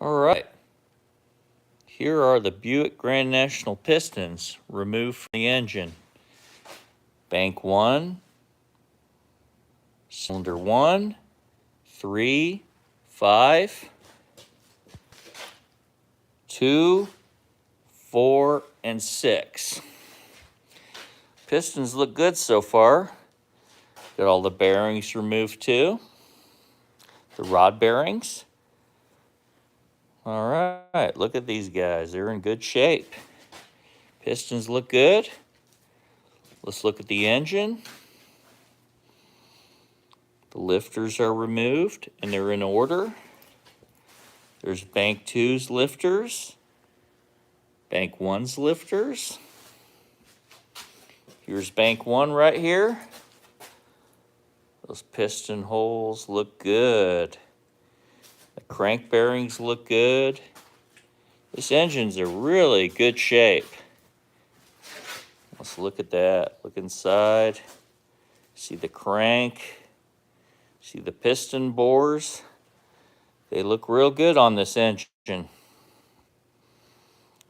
All right. Here are the Buick Grand National pistons removed from the engine. Bank 1, cylinder 1, 3, 5, 2, 4, and 6. Pistons look good so far. Got all the bearings removed too. The rod bearings. All right, look at these guys. They're in good shape. Pistons look good. Let's look at the engine. The lifters are removed and they're in order. There's Bank 2's lifters, Bank 1's lifters. Here's Bank 1 right here. Those piston holes look good. The crank bearings look good. This engine's in really good shape. Let's look at that. Look inside. See the crank. See the piston bores. They look real good on this engine.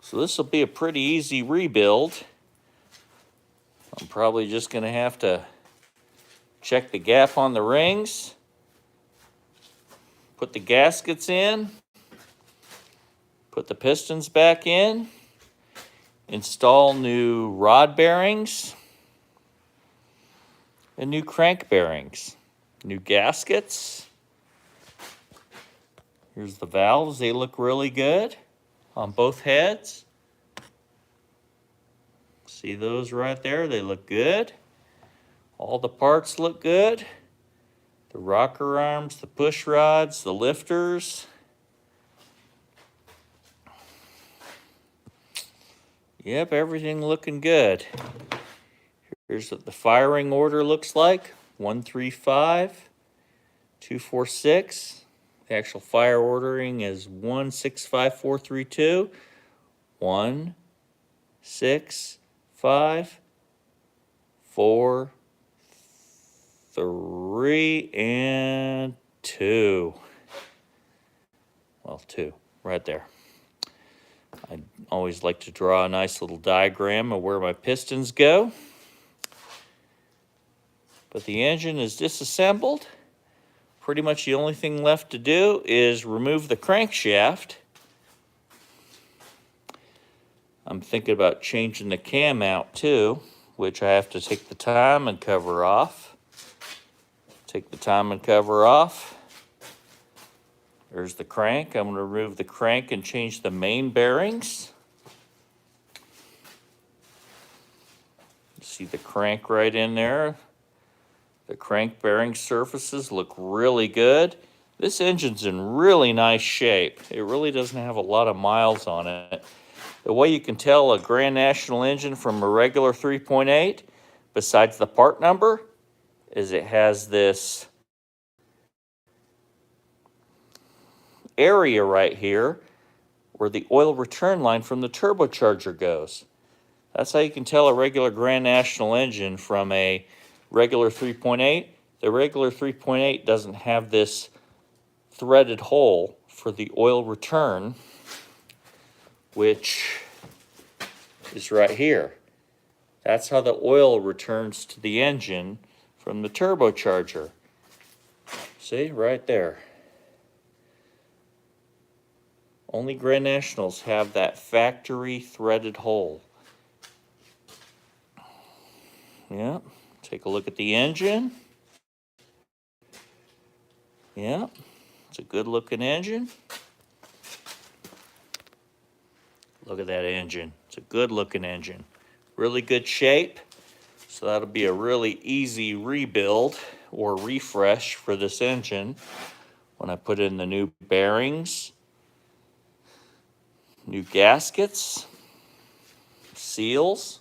So this will be a pretty easy rebuild. I'm probably just going to have to check the gap on the rings, put the gaskets in, put the pistons back in, install new rod bearings and new crank bearings, new gaskets. Here's the valves. They look really good on both heads. See those right there? They look good. All the parts look good. The rocker arms, the push rods, the lifters. Yep, everything looking good. Here's what the firing order looks like. 135, 246. The actual fire ordering is 165432. 1, 6, 5, 4, 3, and 2. Well, 2, right there. I always like to draw a nice little diagram of where my pistons go. But the engine is disassembled. Pretty much the only thing left to do is remove the crankshaft. I'm thinking about changing the cam out too, which I have to take the time and cover off. Take the time and cover off. There's the crank. I'm going to remove the crank and change the main bearings. See the crank right in there. The crank bearing surfaces look really good. This engine's in really nice shape. It really doesn't have a lot of miles on it. The way you can tell a Grand National engine from a regular 3.8, besides the part number, is it has this area right here where the oil return line from the turbocharger goes. That's how you can tell a regular Grand National engine from a regular 3.8. The regular 3.8 doesn't have this threaded hole for the oil return, which is right here. That's how the oil returns to the engine from the turbocharger. See, right there. Only Grand Nationals have that factory threaded hole. Yeah, take a look at the engine. Yeah, it's a good looking engine. Look at that engine. It's a good looking engine. Really good shape. So that'll be a really easy rebuild or refresh for this engine when I put in the new bearings, new gaskets, seals,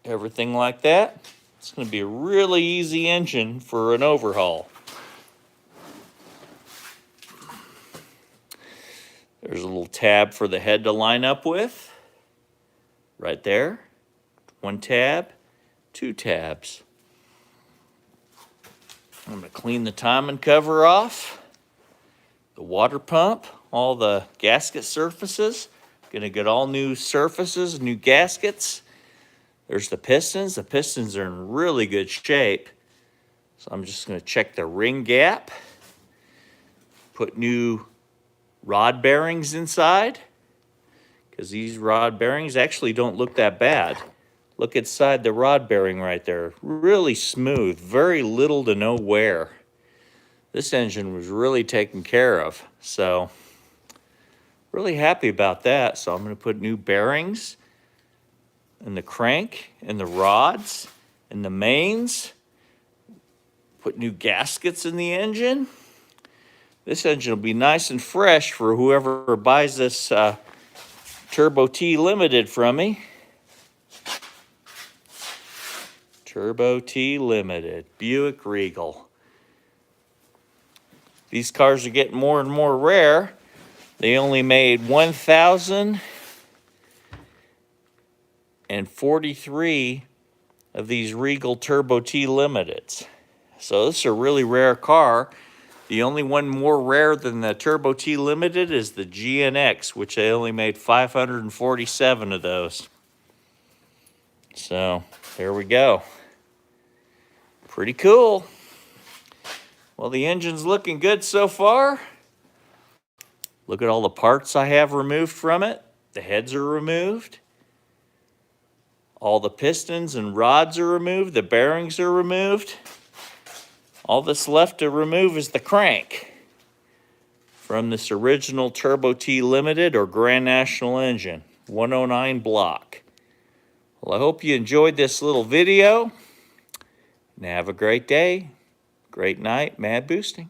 everything like that. It's going to be a really easy engine for an overhaul. There's a little tab for the head to line up with. Right there. 1 tab, 2 tabs. I'm going to clean the timing cover off. The water pump all the gasket surfaces. Gonna get all new surfaces, new gaskets. There's the pistons. The pistons are in really good shape. So I'm just gonna check the ring gap. Put new rod bearings inside, because these rod bearings actually don't look that bad. Look inside the rod bearing right there. Really smooth, very little to no wear. This engine was really taken care of. So really happy about that. So I'm gonna put new bearings in the crank, and the rods, and the mains. Put new gaskets in the engine. This engine will be nice and fresh for whoever buys this Turbo T Limited from me. Turbo T Limited, Buick Regal. These cars are getting more and more rare. They only made 1,043 of these Regal Turbo T Limiteds. So this is a really rare car. The only one more rare than the Turbo T Limited is the GNX, which they only made 547 of those. So there we go. Pretty cool. Well, the engine's looking good so far. Look at all the parts I have removed from it. The heads are removed. All the pistons and rods are removed. The bearings are removed. All that's left to remove is the crank from this original Turbo T Limited or Grand National engine, 109 block. Well, I hope you enjoyed this little video. And have a great day, great night, mad boosting.